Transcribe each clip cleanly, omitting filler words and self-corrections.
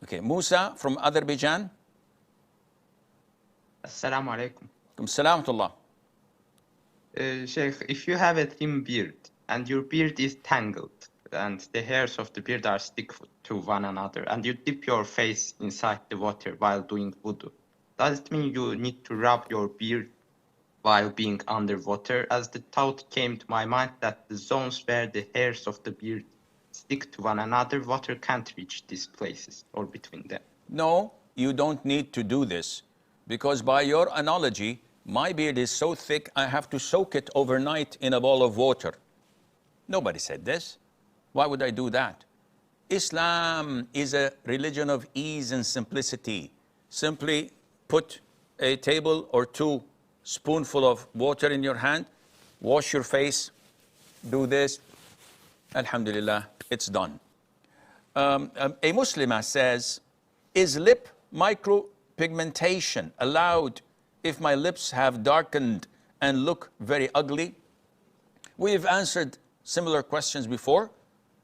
Okay, Musa from Azerbaijan. Assalamu alaikum. Salam to Allah. Sheikh, if you have a thin beard and your beard is tangled and the hairs of the beard are stick to one another and you dip your face inside the water while doing wudu, does it mean you need to rub your beard while being underwater? As the thought came to my mind that the zones where the hairs of the beard stick to one another, water can't reach these places or between them. No, you don't need to do this because by your analogy, my beard is so thick I have to soak it overnight in a bowl of water. Nobody said this. Why would I do that? Islam is a religion of ease and simplicity. Simply put a table or two spoonful of water in your hand, wash your face, do this, alhamdulillah, it's done. A Muslimah says, is lip micropigmentation allowed if my lips have darkened and look very ugly? We've answered similar questions before,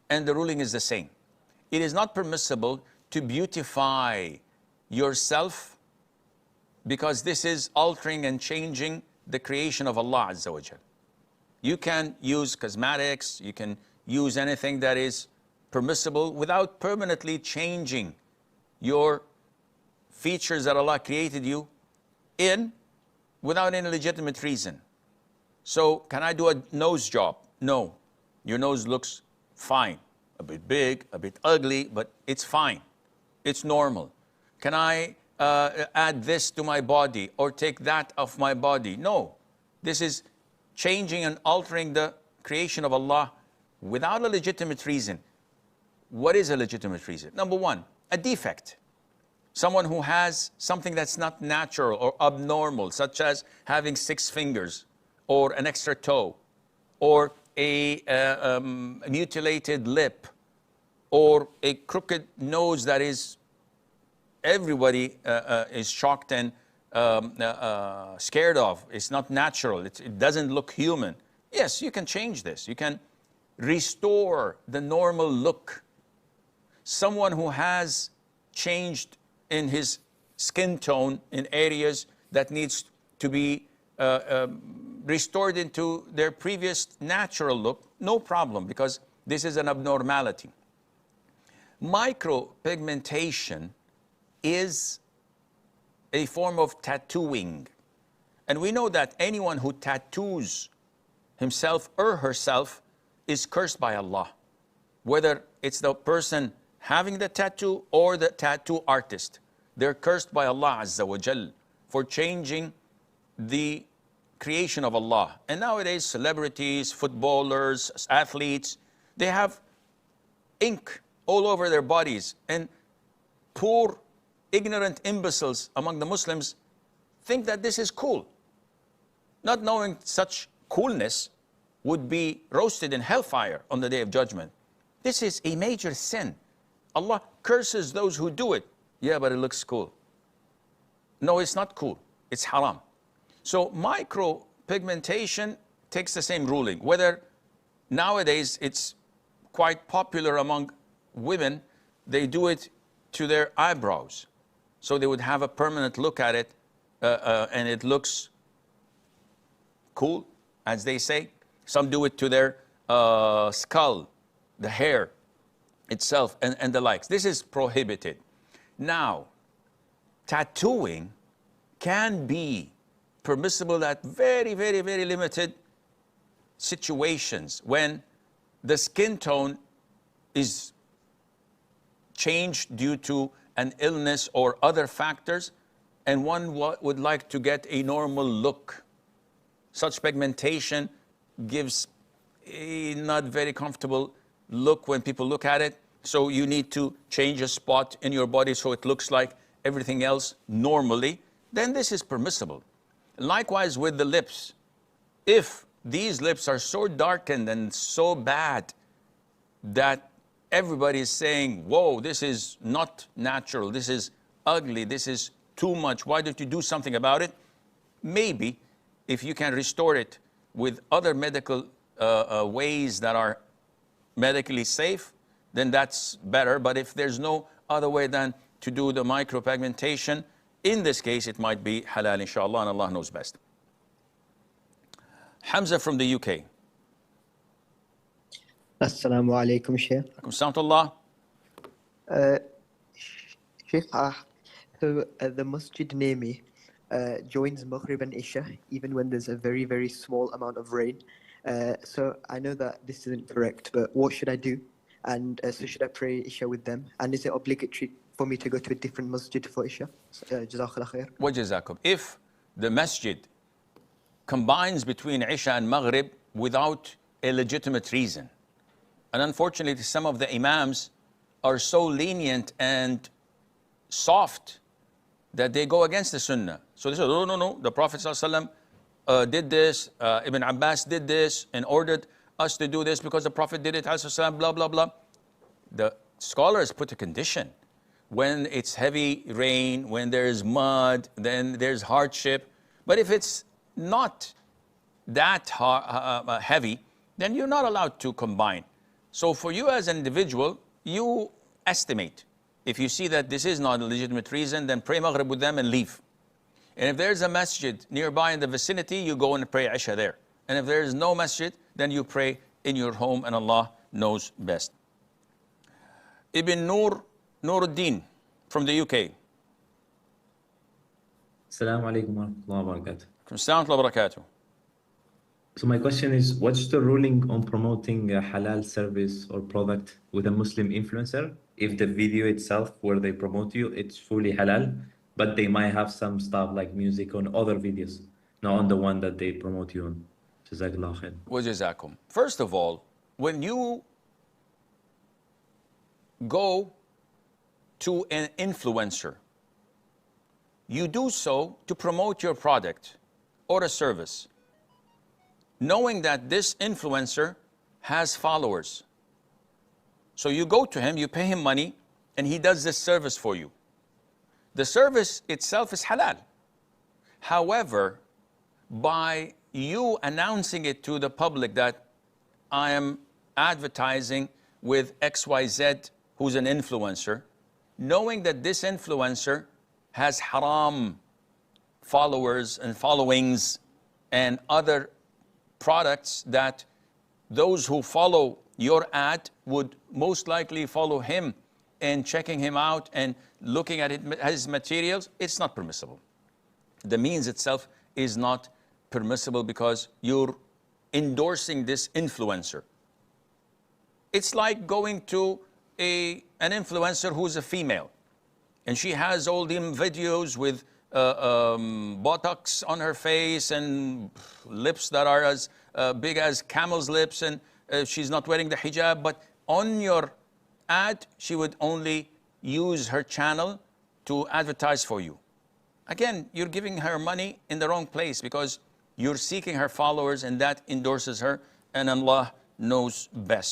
and the ruling is the same. It is not permissible to beautify yourself because this is altering and changing the creation of Allah Azza wa Jal. You can use cosmetics, you can use anything that is permissible without permanently changing your features that Allah created you in without any legitimate reason. So can I do a nose job? No. Your nose looks fine. A bit big, a bit ugly, but it's fine. It's normal. Can I add this to my body or take that off my body? No. This is changing and altering the creation of Allah without a legitimate reason. What is a legitimate reason? Number one, a defect. Someone who has something that's not natural or abnormal, such as having 6 fingers or an extra toe or a mutilated lip or a crooked nose that is everybody is shocked and scared of. It's not natural. It doesn't look human. Yes, you can change this. You can restore the normal look. Someone who has changed in his skin tone in areas that needs to be restored into their previous natural look, no problem, because this is an abnormality. Micropigmentation is a form of tattooing. And we know that anyone who tattoos himself or herself is cursed by Allah, whether it's the person having the tattoo or the tattoo artist. They're cursed by Allah Azza wa Jal for changing the creation of Allah. And nowadays, celebrities, footballers, athletes, they have ink all over their bodies. And poor, ignorant imbeciles among the Muslims think that this is cool, not knowing such coolness would be roasted in hellfire on the Day of Judgment. This is a major sin. Allah curses those who do it. Yeah, but it looks cool. No, it's not cool. It's haram. So micropigmentation takes the same ruling. Whether nowadays it's quite popular among women, they do it to their eyebrows. So they would have a permanent look at it and it looks cool, as they say. Some do it to their skull, the hair itself, and the likes. This is prohibited. Now, tattooing can be permissible at very, very, very limited situations when the skin tone is changed due to an illness or other factors, and one would like to get a normal look. Such pigmentation gives a not very comfortable look when people look at it. So you need to change a spot in your body so it looks like everything else normally. Then this is permissible. Likewise with the lips. If these lips are so darkened and so bad that everybody is saying, whoa, this is not natural, this is ugly, this is too much, why don't you do something about it? Maybe if you can restore it with other medical ways that are medically safe, then that's better. But if there's no other way than to do the micropigmentation, in this case, it might be halal, inshallah, and Allah knows best. Hamza from the UK. Assalamu alaikum, Sheikh. Alaikum Sheikh, so the masjid near me joins Maghrib and Isha, even when there's a very, very small amount of rain. So I know that this isn't correct, but what should I do? And so should I pray Isha with them? And is it obligatory for me to go to a different masjid for Isha? Jazakallah khair. Wa jazakum. If the masjid combines between Isha and Maghrib without a legitimate reason, and unfortunately some of the imams are so lenient and soft that they go against the sunnah. So they say, no, the Prophet ﷺ did this, Ibn Abbas did this and ordered us to do this because the Prophet did it, ﷺ, blah, blah, blah. The scholars put a condition. When it's heavy rain, when there's mud, then there's hardship. But if it's not that heavy, then you're not allowed to combine. So for you as an individual, you estimate. If you see that this is not a legitimate reason, then pray Maghrib with them and leave. And if there's a masjid nearby in the vicinity, you go and pray Isha there. And if there is no masjid, then you pray in your home, and Allah knows best. Ibn Nuruddin from the UK. Assalamu alaikum wa rahmatullahi wa barakatuh. Assalamu alaikum wa barakatuh. So my question is, what's the ruling on promoting a halal service or product with a Muslim influencer if the video itself where they promote you, it's fully halal, but they might have some stuff like music on other videos, not on the one that they promote you on? Jazakallah khair. Wa jazakum. First of all, when you go to an influencer, you do so to promote your product or a service, knowing that this influencer has followers. So you go to him, you pay him money, and he does this service for you. The service itself is halal. However, by you announcing it to the public that I am advertising with XYZ, who's an influencer, knowing that this influencer has haram followers and followings and other products that those who follow your ad would most likely follow him and checking him out and looking at his materials, it's not permissible. The means itself is not permissible because you're endorsing this influencer. It's like going to an influencer who's a female and she has all them videos with Botox on her face and lips that are as big as camel's lips, and she's not wearing the hijab, but on your ad, she would only use her channel to advertise for you. Again, you're giving her money in the wrong place because you're seeking her followers and that endorses her, and Allah knows best.